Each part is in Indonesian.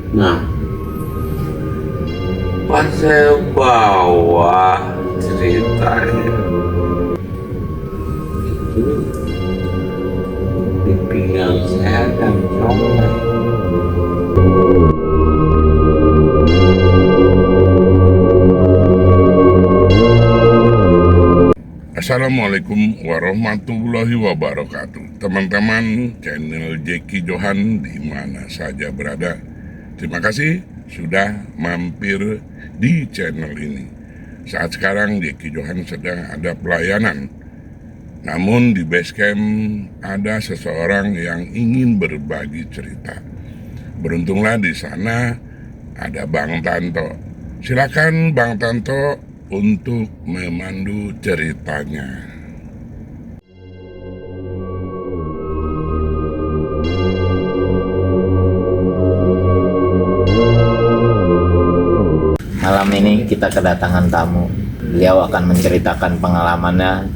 Nah, pas saya bawa ceritanya itu di pinggang saya ada coklat. Assalamualaikum warahmatullahi wabarakatuh. Teman-teman channel Jeki Johan di mana saja berada, terima kasih sudah mampir di channel ini. Saat sekarang Jeki Johan sedang ada pelayanan, namun di base camp ada seseorang yang ingin berbagi cerita. Beruntunglah di sana ada Bang Tanto. Silakan Bang Tanto untuk memandu ceritanya. Malam ini kita kedatangan tamu. Beliau akan menceritakan pengalamannya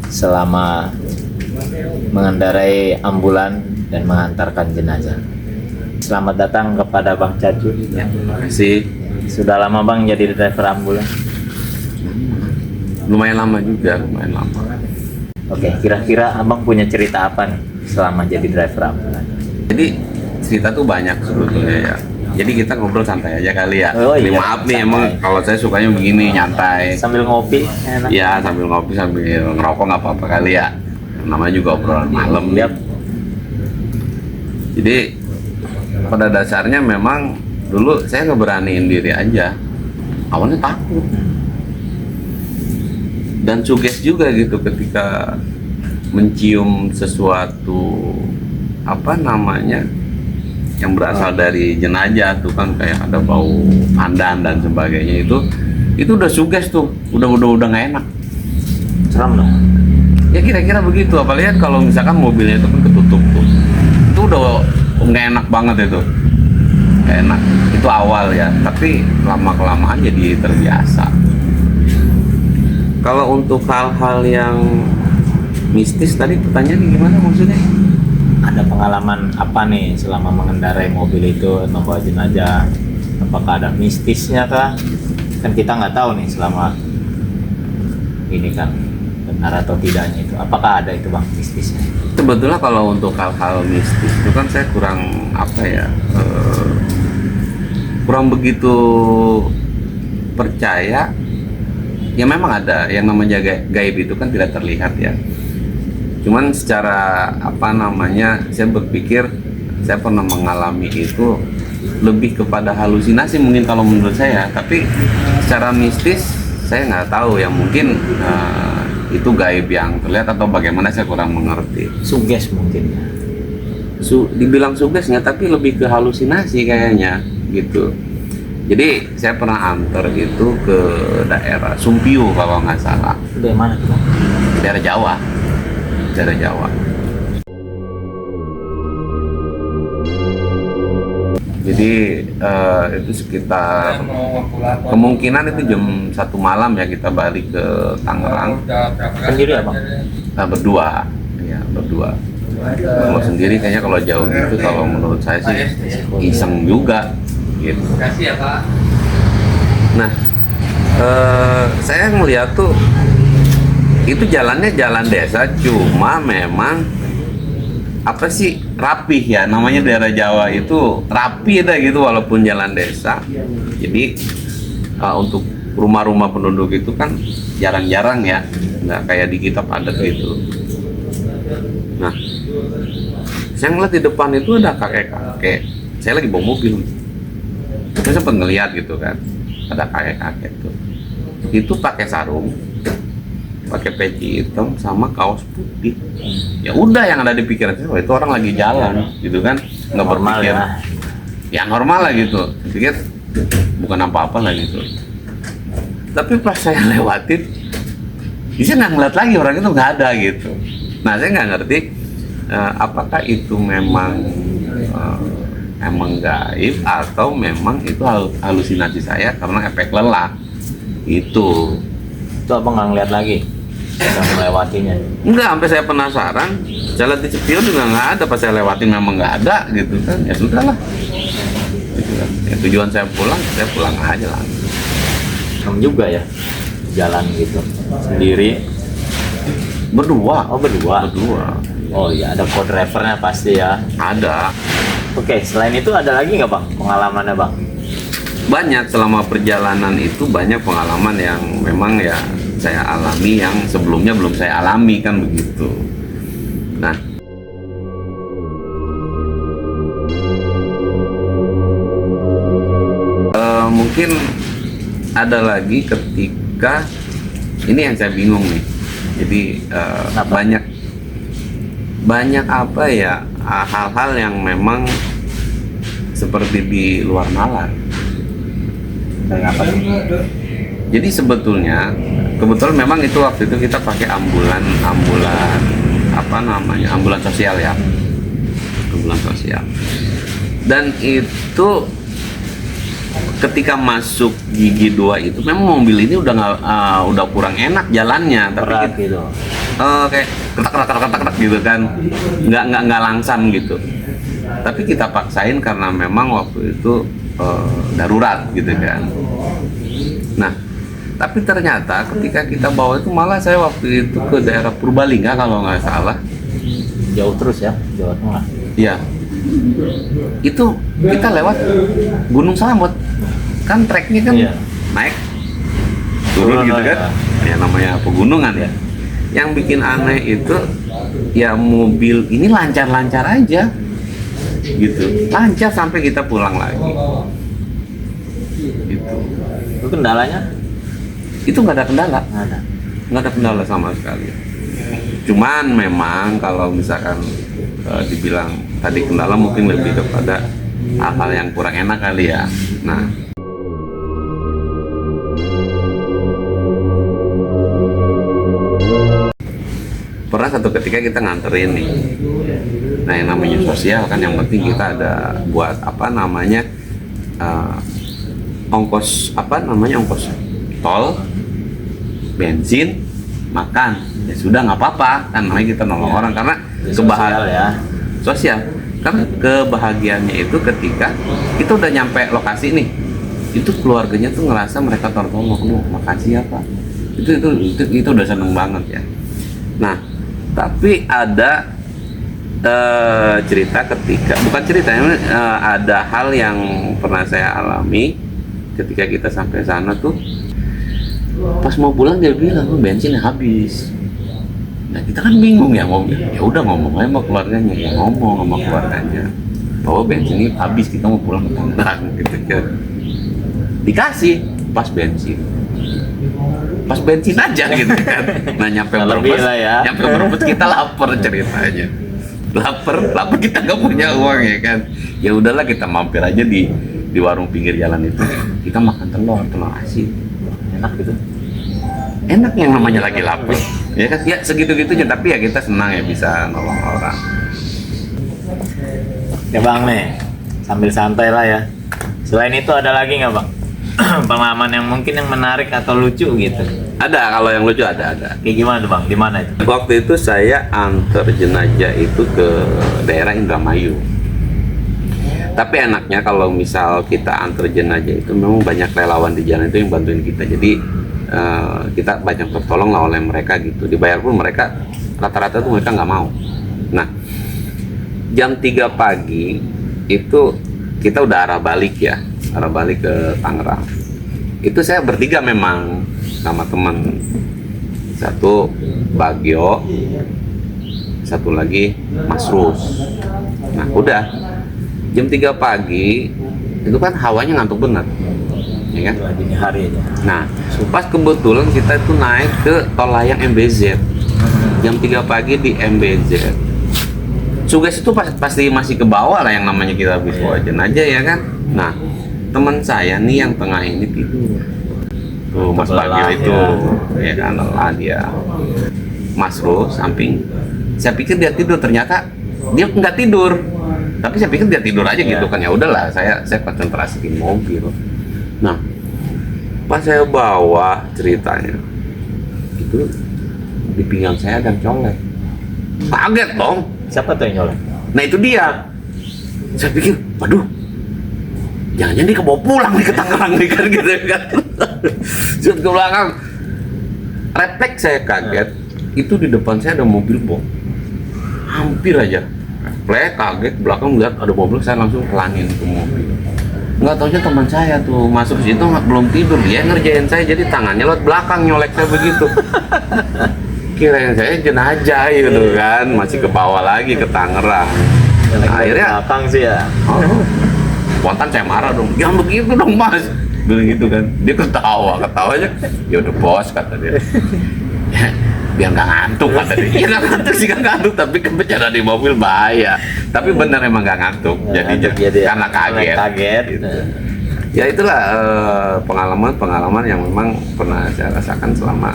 selama mengendarai ambulan dan mengantarkan jenazah. Selamat datang kepada Bang Cacu. Ya, terima kasih. Sudah lama Bang jadi driver ambulan? Lumayan lama juga, lumayan lama. Oke, kira-kira Abang punya cerita apa nih selama jadi driver ambulan? Jadi cerita tuh banyak sebetulnya ya. Jadi kita ngobrol santai aja kali ya. Oh, Ini iya, maaf nih, santai. emang kalau saya sukanya begini, nyantai. Sambil ngopi, enak. Ya, sambil ngopi, sambil ngerokok nggak apa-apa kali ya. Namanya juga obrolan malam. Yap. Jadi pada dasarnya memang dulu saya ngeberaniin diri aja. Awalnya takut. Dan suges juga gitu ketika mencium sesuatu yang berasal dari jenazah tuh kan, kayak ada bau pandan dan sebagainya, itu udah suges tuh, udah nggak enak. Seram dong. Ya kira-kira begitu, apalagi kan kalau misalkan mobilnya itu kan ketutup tuh, itu udah nggak enak banget itu, nggak enak. Itu awal ya, tapi lama kelamaan jadi terbiasa. Kalau untuk hal-hal yang mistis tadi pertanyaannya gimana maksudnya? Ada pengalaman apa nih selama mengendarai mobil itu membawa jenazah? Apakah ada mistisnya kah? Kan kita nggak tahu nih selama ini kan benar atau tidaknya itu. Apakah ada itu Bang mistisnya? Sebetulnya kalau untuk hal-hal mistis itu kan saya kurang begitu percaya. Ya memang ada yang namanya gaib itu kan tidak terlihat ya. Cuman secara saya berpikir saya pernah mengalami itu lebih kepada halusinasi mungkin kalau menurut saya. Tapi secara mistis saya nggak tahu ya, mungkin itu gaib yang terlihat atau bagaimana, saya kurang mengerti. Suges mungkin. Dibilang suges nggak, tapi lebih ke halusinasi kayaknya gitu. Jadi saya pernah antar itu ke daerah Sumpiu kalau nggak salah. Itu dari mana tuh Bang? Daerah Jawa. Jadi itu sekitar kemungkinan itu jam 1 malam ya, kita balik ke Tangerang. Sendiri ya Bang? Berdua. Kalau sendiri kayaknya kalau jauh gitu, kalau menurut saya sih iseng juga gitu. Kasih ya Pak. Nah, saya ngeliat tuh itu jalannya jalan desa, cuma memang rapih ya, namanya daerah Jawa itu rapi dah gitu walaupun jalan desa. Jadi untuk rumah-rumah penduduk itu kan jarang-jarang ya, nggak kayak di kita padat gitu. Nah, saya ngeliat di depan itu ada kakek-kakek. Saya lagi bawa mobil, saya sempat ngeliat gitu kan, ada kakek-kakek tuh, itu pakai sarung, pakai peci hitam sama kaos putih. Ya udah, yang ada di pikiran saya, itu orang lagi jalan gitu kan, nggak Normal berpikir ya. ya normal lah gitu. Saya pikir bukan apa-apa lah gitu. Tapi pas saya lewatin, saya nggak ngeliat lagi orang itu, nggak ada gitu. Nah, saya nggak ngerti apakah itu memang gaib atau memang itu halusinasi saya karena efek lelah itu. Abang nggak ngeliat lagi? Udah melewatinya? Enggak, sampai saya penasaran. Saya lihat di spion juga nggak ada, pas saya lewatin memang nggak ada gitu kan. Ya sudahlah, gitu kan. Ya, tujuan saya pulang aja lah. Serem juga ya jalan gitu sendiri. Berdua. Oh, berdua. Oh iya, ada co-drivernya pasti ya. Ada. Oke, selain itu ada lagi nggak bang pengalamannya bang? Banyak selama perjalanan itu, banyak pengalaman yang memang ya saya alami yang sebelumnya belum saya alami kan begitu. Nah, mungkin ada lagi ketika ini yang saya bingung nih. Jadi banyak apa ya hal-hal yang memang seperti di luar nalar. Kayak apa sih? Jadi kebetulan memang itu waktu itu kita pakai ambulan ambulan sosial ya, ambulan sosial. Dan itu ketika masuk gigi 2 itu memang mobil ini udah kurang enak jalannya, tapi Berat gitu. kayak ketak gitu kan, nggak langsam gitu. Tapi kita paksain karena memang waktu itu darurat gitu kan. Nah, tapi ternyata ketika kita bawa itu malah saya waktu itu ke daerah Purbalingga kalau nggak salah. Jauh terus ya, Jawa Tengah. Iya. Itu kita lewat Gunung Slamet. Kan treknya kan Iya. naik turun gitu kan. Ya namanya pegunungan ya. Yang bikin aneh itu ya mobil ini lancar-lancar aja. Gitu. Lancar sampai kita pulang lagi. Gitu. Itu kendalanya? Itu nggak ada kendala. Nggak ada. Kendala sama sekali. Cuman memang kalau misalkan dibilang tadi kendala mungkin lebih kepada hal-hal yang kurang enak kali ya. Nah, pernah satu ketika kita nganterin nih. Nah, yang namanya sosial kan yang penting kita ada buat ongkos tol, bensin, makan. Ya sudah nggak apa-apa kan, namanya kita nolong orang karena sosial. Karena kebahagiaannya itu ketika kita udah nyampe lokasi nih, itu keluarganya tuh ngerasa mereka tertolong. Makasih ya Pak. Itu udah seneng banget ya. Nah, tapi ada ada hal yang pernah saya alami ketika kita sampai sana tuh. Pas mau pulang dia bilang bensinnya habis. Nah, kita kan bingung ya, ya udah ngomong aja sama keluarganya, ya ngomong sama keluarganya bahwa bensin ini habis, kita mau pulang ke Tangerang gitu kan. Dikasih pas bensin aja gitu kan. Nah, nyampe Brebes kita lapar ceritanya. Lapar kita nggak punya uang ya kan. Ya udahlah, kita mampir aja di warung pinggir jalan itu. Kita makan telur asin. Enak gitu. Enak yang namanya lagi lapar. Ya kan, ya segitu-gitunya, tapi ya kita senang ya bisa nolong orang. Ya bang nih, sambil santai lah ya. Selain itu ada lagi nggak bang? Pengalaman yang mungkin yang menarik atau lucu gitu? Ada, kalau yang lucu ada. Kayak gimana tuh bang? Di mana itu? Waktu itu saya antar jenazah itu ke daerah Indramayu. Tapi enaknya kalau misal kita antar jenazah itu memang banyak relawan di jalan itu yang bantuin kita. Jadi kita banyak tertolong lah oleh mereka gitu. Dibayar pun mereka rata-rata tuh mereka nggak mau. Nah, jam 3 pagi itu kita udah arah balik ke Tangerang. Itu saya bertiga memang sama teman. Satu Bagio, satu lagi Mas Rus. Nah, udah jam 3 pagi itu kan hawanya ngantuk bener, ya kan? Dini hari aja. Nah, pas kebetulan kita itu naik ke tol layang MBZ jam 3 pagi di MBZ. Suges itu pasti masih ke bawah lah, yang namanya kita habis bawa jenazah ya kan. Nah, teman saya nih yang tengah ini tidur. Tuh Mas Bagio itu, ya kan, lelah dia. Mas Rus samping, saya pikir dia tidur, ternyata dia nggak tidur. Tapi saya pikir dia tidur aja gitu kan, ya udahlah, saya konsentrasi di mobil. Nah, pas saya bawa ceritanya itu di pinggang saya ada colek. Kaget dong. Siapa tuh yang nyolek? Nah, itu dia. Saya pikir, waduh, jangan-jangan dia kebawa pulang nih ke Tangerang nih kan gitu kan. Set ke belakang, refleks saya kaget, itu di depan saya ada mobil box, hampir aja refleks kaget belakang lihat ada mobil, saya langsung pelanin ke mobil. Nggak taunya teman saya tuh masuk situ belum tidur, dia ngerjain saya, jadi tangannya lewat belakang nyolek saya begitu. Kirain saya jenazah gitu kan, masih ke bawah lagi ke Tangerang. Akhirnya belakang sih ya. spontan saya marah dong, jangan begitu dong mas, bilang gitu kan. Dia ketawanya, ya udah bos kata dia. Biar nggak ngantuk kata dia. Iya nggak ngantuk sih, nggak ngantuk, tapi kan bercanda di mobil bahaya. Tapi bener emang nggak ngantuk, karena kaget. Gitu. Ya itulah pengalaman yang memang pernah saya rasakan selama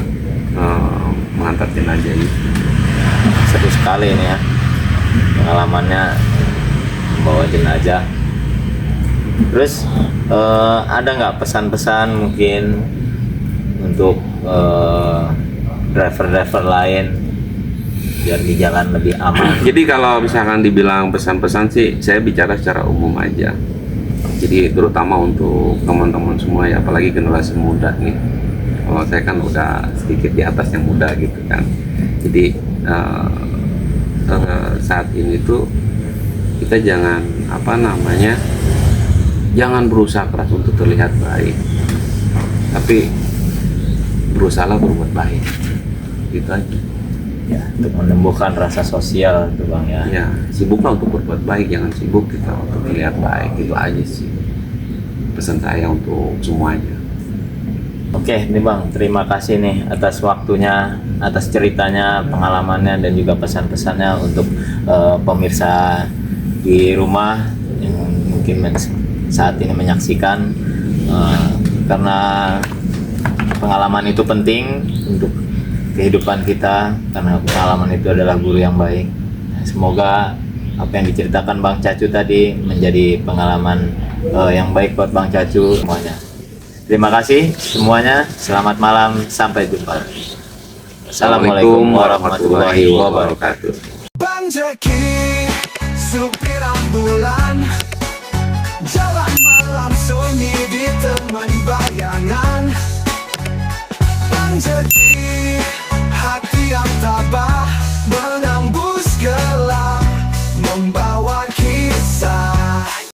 mengantar jenazah ini. Seru sekali ini ya pengalamannya membawa jenazah. Terus ada nggak pesan-pesan mungkin untuk driver-driver lain biar di jalan lebih aman? Jadi kalau misalkan dibilang pesan-pesan sih, saya bicara secara umum aja. Jadi terutama untuk teman-teman semua ya, apalagi generasi muda nih. Kalau saya kan udah sedikit di atas yang muda gitu kan. Jadi saat ini tuh kita jangan jangan berusaha keras untuk terlihat baik, tapi berusahalah berbuat baik, gitu aja. Ya, untuk menumbuhkan rasa sosial itu bang ya. Ya, sibuklah untuk berbuat baik, jangan sibuk kita untuk terlihat baik, itu aja sih pesan saya untuk semuanya. Oke, nih bang, terima kasih nih atas waktunya, atas ceritanya, pengalamannya, dan juga pesan-pesannya untuk pemirsa di rumah yang mungkin saat ini menyaksikan, karena pengalaman itu penting untuk kehidupan kita, karena pengalaman itu adalah guru yang baik. Semoga apa yang diceritakan Bang Cacu tadi menjadi pengalaman yang baik buat Bang Cacu semuanya. Terima kasih semuanya, selamat malam, sampai jumpa. Assalamualaikum warahmatullahi wabarakatuh. Bang Jeki, supir ambulan, jalan malam sunyi ditemani bayangan. Bang Jeki.